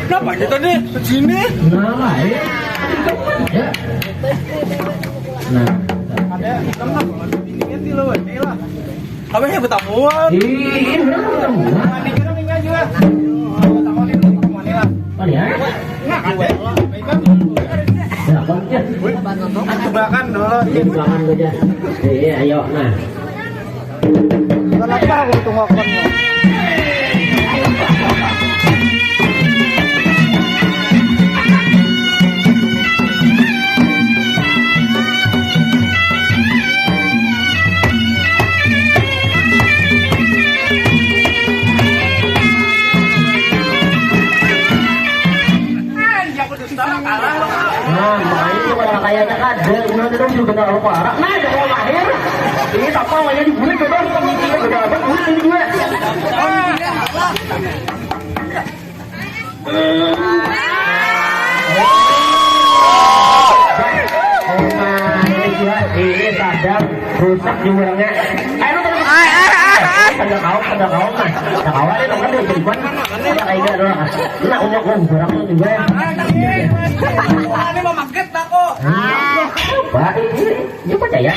Kenapa kita nih sini? Nah, baik. Ya. Nah, Ada kenapa? Ini di luar, ini lah. Kami yang bertamuan. ini udah ketemu. Mandi kita tinggal juga. Tamuan itu kemana lah? Oh ya? Nggak ada. Ya, bang ya. Tebakan dulu. Belakang aja. Ayo, nah. Kenapa aku tunggu konnya? Nah, makanya orang kayaknya kan ada udah terus juga nggak parah. Nah, udah mau lahir. Ini tak apa aja dibuat coba. Udah apa? Udah ini gue. Ini kadang rusak di orangnya. Ayo terus. Ada kau kan. Ada kau ada kan dia jadi kan. Ada kayak gitu doang. Nah, umur orang tuh juga. Ini mau maget aku. Wah, ini percaya?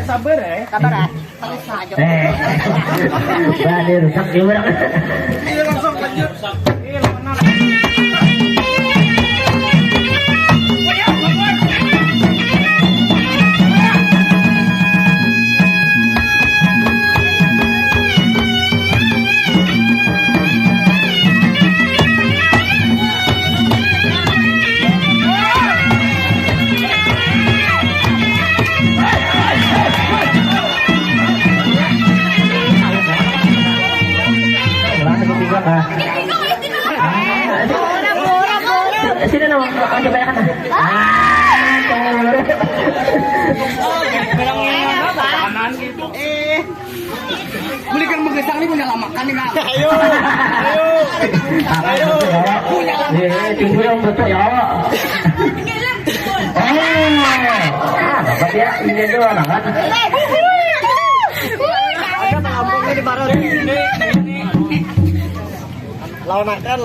Sabar ya. Sabar ya. Terus aja. Wah, dia rusak juga. Ini langsung lanjut. Sini nama, coba ya kan? Kanan gitu. Belikan menggesang ini punya lamakan nih nak. Ayo. Tunggu yang betul ya. Dapat ya, ini doang kan? Ada pengambungnya di barat. Lawan akan.